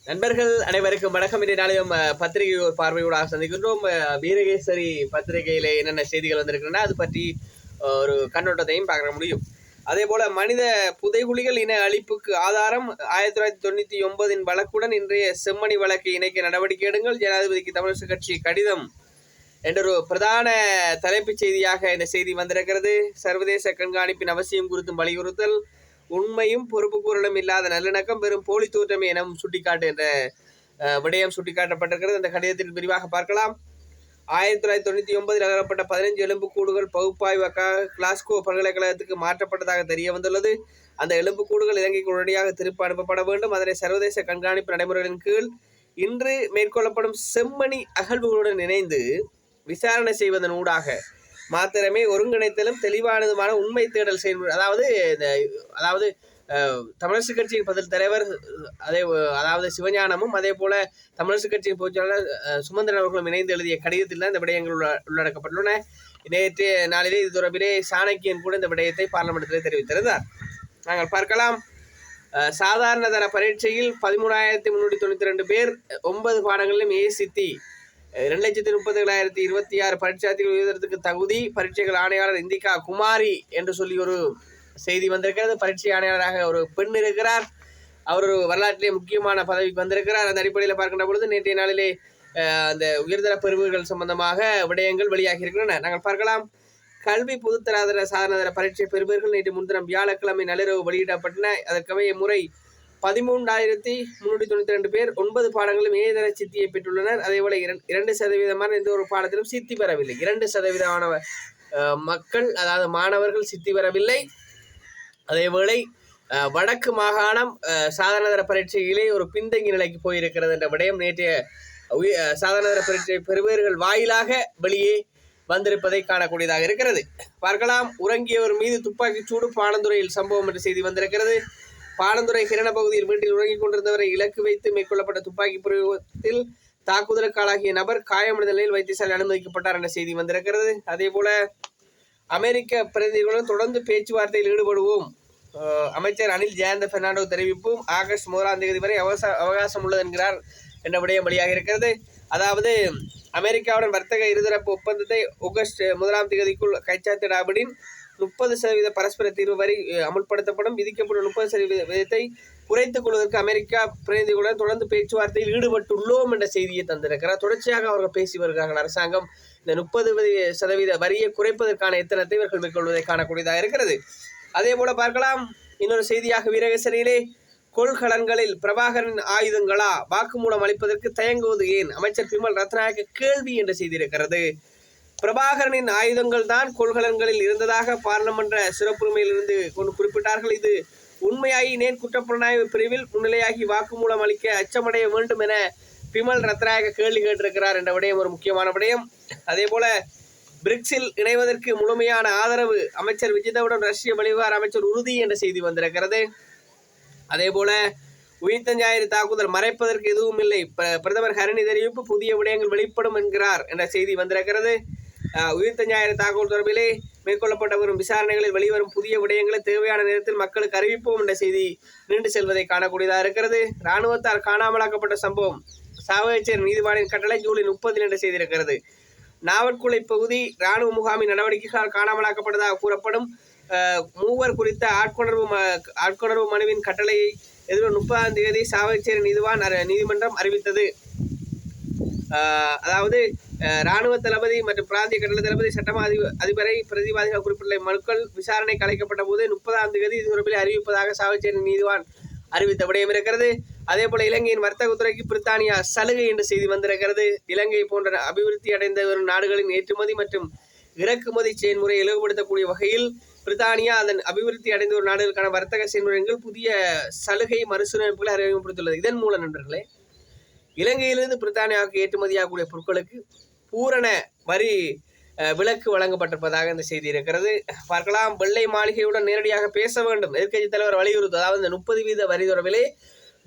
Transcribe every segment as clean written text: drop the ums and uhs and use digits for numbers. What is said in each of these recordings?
நண்பர்கள் அனைவருக்கும் வணக்கம். இன்றைய நாளையும் பத்திரிகை ஒரு பார்வையோடாக சந்திக்கின்றோம். வீரகேசரி பத்திரிகையிலே என்னென்ன செய்திகள் வந்திருக்கின்றன அது பற்றி ஒரு கண்ணோட்டத்தையும் பார்க்க முடியும். அதே போல மனித புதைகுழிகள் இன அழிப்புக்கு ஆதாரம் 1999 வழக்குடன் இன்றைய செம்மணி வழக்கை இணைக்க நடவடிக்கை எடுங்கள், ஜனாதிபதிக்கு தமிழரசு கட்சி கடிதம் என்றொரு பிரதான தலைப்புச் செய்தியாக இந்த செய்தி வந்திருக்கிறது. சர்வதேச கண்காணிப்பின் அவசியம் குறித்தும் வலியுறுத்தல், உண்மையும் பொறுப்பு கூறலும் இல்லாத நல்லிணக்கம் வெறும் போலி தோற்றமே எனவும் சுட்டிக்காட்டு என்ற விடயம் சுட்டிக்காட்டப்பட்டிருக்கிறது. அந்த கடிதத்தில் விரிவாக பார்க்கலாம். 1999 அகரப்பட்ட 15 எலும்புக்கூடுகள் பகுப்பாய்வுக்காக கிளாஸ்கோ பல்கலைக்கழகத்துக்கு மாற்றப்பட்டதாக தெரிய வந்துள்ளது. அந்த எலும்புக்கூடுகள் இலங்கைக்கு உடனடியாக திருப்பி அனுப்பப்பட வேண்டும். அதனை சர்வதேச கண்காணிப்பு நடைமுறைகளின் கீழ் இன்று மேற்கொள்ளப்படும் செம்மணி அகழ்வுகளுடன் இணைந்து விசாரணை செய்வதன் ஊடாக மாத்திரமே ஒருங்கிணைத்தலும் தெளிவானதுமான உண்மை தேடல் செயல்முறை, அதாவது தமிழரசு கட்சியின் பதில் தலைவர் அதாவது சிவஞானமும் அதே போல தமிழரசு கட்சியின் பொதுச்செயலாளர் சுமந்திரன் அவர்களும் இணைந்து எழுதிய கடிதத்தில் தான் இந்த விடயங்கள் உள்ளடக்கப்பட்டுள்ளன. நேற்றைய நாளிலே இது தொடர்பிலே சாணக்கியன் கூட இந்த விடயத்தை பார்லமெண்டத்திலே தெரிவித்திருந்தார். நாங்கள் பார்க்கலாம். சாதாரண தர பரீட்சையில் 13,392 பேர் 9 பாடங்களிலும் ஏசித்தி 2,30,726 பரீட்சார்த்திகள் எழுதுவதற்கு தகுதி. பரீட்சைகள் ஆணையாளர் இந்திகா குமாரி என்று சொல்லி ஒரு செய்தி வந்திருக்கிறது. பரீட்சை ஆணையாளராக ஒரு பெண் இருக்கிறார். அவர் ஒரு வரலாற்றிலே முக்கியமான பதவிக்கு வந்திருக்கிறார். அந்த அடிப்படையில் பார்க்கின்ற பொழுது நேற்றைய நாளிலே அந்த உயர்தர பிரிவுகள் சம்பந்தமாக விடயங்கள் வெளியாகி இருக்கின்றன. நாங்கள் பார்க்கலாம். கல்வி பொதுத்தராதர சாதனதர பரீட்சை பெறுபவர்கள் நேற்று முன்தினம் வியாழக்கிழமை நள்ளிரவு வெளியிடப்பட்டன. அதற்கமைய முறை 13,392 பேர் 9 பாடங்களும் ஏதர சித்தியை பெற்றுள்ளனர். அதேபோல 2% எந்த ஒரு பாடத்திலும் சித்தி பெறவில்லை. 2% மக்கள், அதாவது மாணவர்கள் சித்தி பெறவில்லை. அதேவேளை வடக்கு மாகாணம் சாதாரணதர பரீட்சையிலே ஒரு பின்தங்கி நிலைக்கு போயிருக்கிறது என்ற விடயம் நேற்றைய சாதாரணதர பரீட்சை பெறுபவர்கள் வாயிலாக வெளியே வந்திருப்பதை காணக்கூடியதாக இருக்கிறது. பார்க்கலாம். உறங்கியவர் மீது துப்பாக்கிச் சூடு பாணந்துறையில் சம்பவம் என்ற செய்தி வந்திருக்கிறது. பாணந்துறை கிரண பகுதியில் வீட்டில் உறங்கிக் கொண்டிருந்தவரை இலக்கு வைத்து மேற்கொள்ளப்பட்ட துப்பாக்கி பிரயோகத்தில் தாக்குதலுக்கு ஆளாகிய நபர் காயமடைந்த நிலையில் வைத்தியசாலை அனுமதிக்கப்பட்டார் என்ற செய்தி வந்திருக்கிறது. அதே போல அமெரிக்க பிரதிநிதிகளுடன் தொடர்ந்து பேச்சுவார்த்தையில் ஈடுபடுவோம், அமைச்சர் அனில் ஜெயந்த பெர்னாண்டோ தெரிவிப்பும். ஆகஸ்ட் 1 வரை அவகாசம் உள்ளது என்கிறார் என்ற விடயம் வெளியாக இருக்கிறது. அதாவது அமெரிக்காவுடன் வர்த்தக இருதரப்பு ஒப்பந்தத்தை ஆகஸ்ட் 1 கைச்சாத்திடாவிடின் 30% பரஸ்பர தீர்வு வரி அமுல்படுத்தப்படும். விதிக்கப்படும் 30% குறைத்துக் கொள்வதற்கு அமெரிக்கா பிரதிநிதிகளுடன் தொடர்ந்து பேச்சுவார்த்தையில் ஈடுபட்டுள்ளோம் என்ற செய்தியை தந்திருக்கிறார். தொடர்ச்சியாக அவர்கள் பேசி வருகிறார்கள். அரசாங்கம் இந்த 30% வரியை குறைப்பதற்கான எத்தனத்தை இவர்கள் மேற்கொள்வதை காணக்கூடியதாக இருக்கிறது. அதே போல பார்க்கலாம். இன்னொரு செய்தியாக வீரகேசரியிலே கொள்கலன்களில் பிரபாகரனின் ஆயுதங்களா, வாக்குமூலம் அளிப்பதற்கு தயங்குவது ஏன், அமைச்சர் பிமல் ரத்நாயக்க கேள்வி என்ற செய்தி இருக்கிறது. பிரபாகரனின் ஆயுதங்கள் தான் கொள்கலன்களில் இருந்ததாக பாராளுமன்ற சிறப்புரிமையில் இருந்து கொண்டு குறிப்பிட்டார்கள். இது உண்மையாகி குற்றப்புலனாய்வு பிரிவில் முன்னிலையாகி வாக்குமூலம் அளிக்க அச்சமடைய வேண்டும் என பிமல் ரத்நாயக்க கேள்வி கேட்டிருக்கிறார் என்ற விடயம் ஒரு முக்கியமான விடயம். அதே போல பிரிக்ஸில் இணைவதற்கு முழுமையான ஆதரவு, அமைச்சர் விஜிதவுடன் ரஷ்ய வெளிவிவகார அமைச்சர் உறுதி என்ற செய்தி வந்திருக்கிறது. அதே போல உயிர்த்த ஞாயிறு தாக்குதல் மறைப்பதற்கு எதுவும் இல்லை, பிரதமர் ஹரணி தெரிவிப்பு, புதிய விடயங்கள் வெளிப்படும் என்கிறார் என்ற செய்தி வந்திருக்கிறது. உயிர்த்த ஞாயிறு தாக்குதல் தொடர்பிலே மேற்கொள்ளப்பட்ட வரும் விசாரணைகளில் வெளிவரும் புதிய விடயங்களை தேவையான நேரத்தில் மக்களுக்கு அறிவிப்போம் என்ற செய்தி நீண்டு செல்வதை காணக்கூடியதாக இருக்கிறது. இராணுவத்தால் காணாமலாக்கப்பட்ட சம்பவம், சாவகச்சேரி நீதிவானின் கட்டளை ஜூலை 30 என்ற செய்தி இருக்கிறது. நாவற்குலை பகுதி இராணுவ முகாமின் நடவடிக்கைகளால் காணாமலாக்கப்பட்டதாக கூறப்படும் 3 குறித்த ஆட்கொணர்வு மனுவின் கட்டளையை எதிர்வரும் 30 சாவகச்சேரி நீதிமன்றம் அறிவித்தது. அதாவது இராணுவ தளபதி மற்றும் பிராந்திய கட்டளை தளபதி சட்டமா அதிபரை பிரதிவாதிகள் குறிப்பிட்ட மனுக்கள் விசாரணைக்கு அழைக்கப்பட்ட போது 30 இது தொடர்பில் அறிவிப்பதாக சாவகச்சேரி நீதிவான் அறிவித்த விடயம் இருக்கிறது. அதே போல இலங்கையின் வர்த்தகத்துறைக்கு பிரித்தானியா சலுகை என்ற செய்தி வந்திருக்கிறது. இலங்கை போன்ற அபிவிருத்தி அடைந்த வரும் நாடுகளின் ஏற்றுமதி மற்றும் இறக்குமதி செயல்முறையை இலகுபடுத்தக்கூடிய வகையில் பிரித்தானியா அதன் அபிவிருத்தி அடைந்த ஒரு நாடுகளுக்கான வர்த்தக செயல்முறைகள் புதிய சலுகை மறுசீரமைப்புகளை அறிமுகப்படுத்தியுள்ளது. இதன் மூலம் நண்பர்களே, இலங்கையிலிருந்து பிரித்தானியாவுக்கு ஏற்றுமதியாகக்கூடிய பொருட்களுக்கு பூரண வரி விலக்கு வழங்கப்பட்டிருப்பதாக இந்த செய்தி இருக்கிறது. பார்க்கலாம். வெள்ளை மாளிகையுடன் நேரடியாக பேச வேண்டும், எதிர்க்கட்சித் தலைவர் வலியுறுத்து. அதாவது இந்த 30% வரி தொடர்பிலே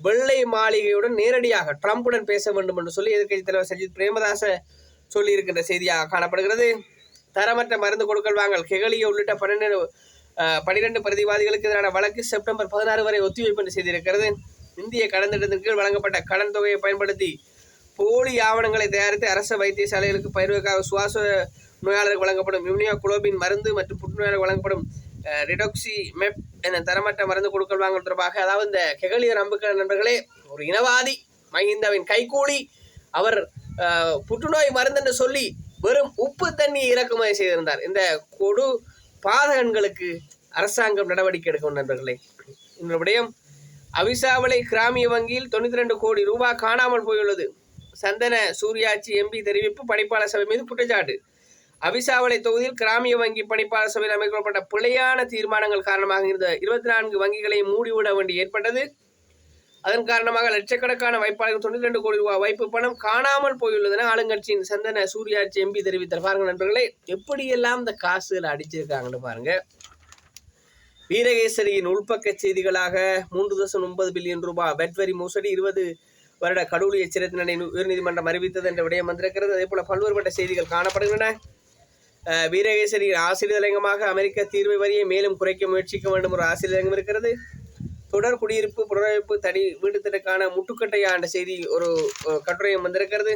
வெள்ளை மாளிகையுடன் நேரடியாக ட்ரம்புடன் பேச வேண்டும் என்று சொல்லி எதிர்க்கட்சித் தலைவர் சஜித் பிரேமதாச சொல்லி இருக்கின்ற செய்தியாக காணப்படுகிறது. தரமற்ற மருந்து கொடுக்கல் வாங்கல், கெகலிய உள்ளிட்ட 12 பிரதிவாதிகளுக்கு எதிரான வழக்கு செப்டம்பர் 16 வரை ஒத்திவைப்பு என்று செய்திருக்கிறது. இந்திய கடன் திட்டத்தின் கீழ் வழங்கப்பட்ட கடன் தொகையை பயன்படுத்தி போலி ஆவணங்களை தயாரித்து அரசு வைத்தியசாலைகளுக்கு பயிர்வுக்காக சுவாச நோயாளருக்கு வழங்கப்படும் இம்யூனோகுளோபின் மருந்து மற்றும் புற்றுநோயாளருக்கு வழங்கப்படும் ரிடோக்சி மெப் என தரமற்ற மருந்து கொடுக்கல் வாங்கல் தொடர்பாக, அதாவது இந்த கெகலியர் அம்புக்கர் நண்பர்களே ஒரு இனவாதி, மஹிந்தவின் கைகூலி, அவர் புற்றுநோய் மருந்து என்று சொல்லி வெறும் உப்பு தண்ணியை இறக்குமதி செய்திருந்தார். இந்த கொடு பாதகன்களுக்கு அரசாங்கம் நடவடிக்கை எடுக்கும் நண்பர்களே. இந்த விடயம் அவிசாவளை கிராமிய வங்கியில் 92 கோடி ரூபாய் காணாமல் போயுள்ளது. சந்தன சூர்யாச்சி எம்பி தெரிவிப்பு. பணிப்பாளர் சபை மீது குற்றச்சாட்டு. அவிசாவளை தொகுதியில் கிராமிய வங்கி பணிப்பாளர் சபையில் அமைக்கப்பட்ட பிழையான தீர்மானங்கள் காரணமாக இருந்த 24 வங்கிகளை மூடிவிட வேண்டி ஏற்பட்டது. அதன் காரணமாக லட்சக்கணக்கான வைப்பாளர்கள் 92 கோடி ரூபாய் வைப்பு பணம் காணாமல் போயுள்ளதென ஆளுங்கட்சியின் சந்தன சூர்யாச்சி எம்பி தெரிவித்தார். பாருங்க நண்பர்களே, எப்படியெல்லாம் இந்த காசுகளை அடிச்சிருக்காங்கன்னு பாருங்க. வீரகேசரியின் உள்பக்க செய்திகளாக 3.9 பில்லியன் ரூபாய் வெட் வரி மோசடி, 20 வருட கடூழி எச்சரித்தனை உயர்நீதிமன்றம் அறிவித்தது என்ற விடயம் வந்திருக்கிறது. அதே போல பல்வேறுபட்ட செய்திகள் காணப்படுகின்றன. வீரகேசரியின் ஆசிரியர் தலையங்கமாக அமெரிக்க தீர்வு வரியை மேலும் குறைக்க முயற்சிக்க வேண்டும் ஒரு ஆசிரியர் தலையங்கம் இருக்கிறது. தொடர் குடியிருப்பு புனரமைப்பு தனி வீட்டுத்திற்கான முட்டுக்கட்டையா என்ற செய்தி ஒரு கட்டுரையும் வந்திருக்கிறது,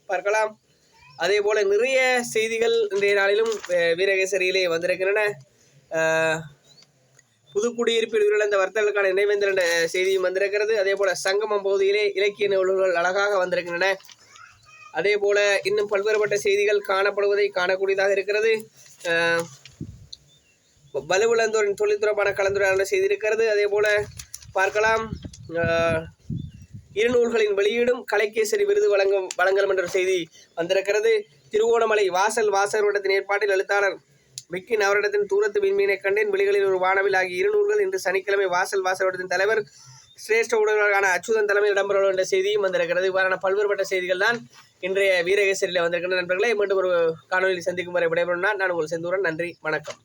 பார்க்கலாம். அதே போல நிறைய செய்திகள் இன்றைய நாளிலும் வீரகேசரியிலே வந்திருக்கின்றன. புதுக்குடியிருப்பில் உயிரிழந்த வர்த்தகர்களுக்கான நினைவேந்தல் என்ற செய்தியும் வந்திருக்கிறது. அதே போல சங்கமம் பகுதியிலே இலக்கிய நூல்கள் அழகாக வந்திருக்கின்றன. அதே போல இன்னும் பல்வேறுபட்ட செய்திகள் காணப்படுவதை காணக்கூடியதாக இருக்கிறது. வலுவிழந்தோரின் தொழில் தொடர்பான கலந்துரையாடல் செய்தி இருக்கிறது. அதே போல பார்க்கலாம், இருநூல்களின் வெளியீடும் கலைக்கேசரி விருது வழங்கல் என்ற செய்தி வந்திருக்கிறது. திருவோணமலை வாசகர்வட்டத்தின் ஏற்பாட்டில் எழுத்தாளர் விக்கின் அவரிடத்தின் தூரத்து விண்மீனை கண்டேன், வெளிகளில் ஒரு வானவில் ஆகிய இருநூல்கள் இன்று சனிக்கிழமை வாசகர்வட்டத்தின் தலைவர் சிரேஷ்ட ஊடகங்களுக்கான அச்சுதன் தலைமையில் இடம்பெறும் என்ற செய்தியும் வந்திருக்கிறது. இவ்வாறான பல்வேறுபட்ட செய்திகள் தான் இன்றைய வீரகேசரியில் வந்திருக்கின்ற நண்பர்களை. மீண்டும் ஒரு காணொலியில் சந்திக்கும் வரை விடைபெறும் நான் உங்கள் செந்தூரன். நன்றி, வணக்கம்.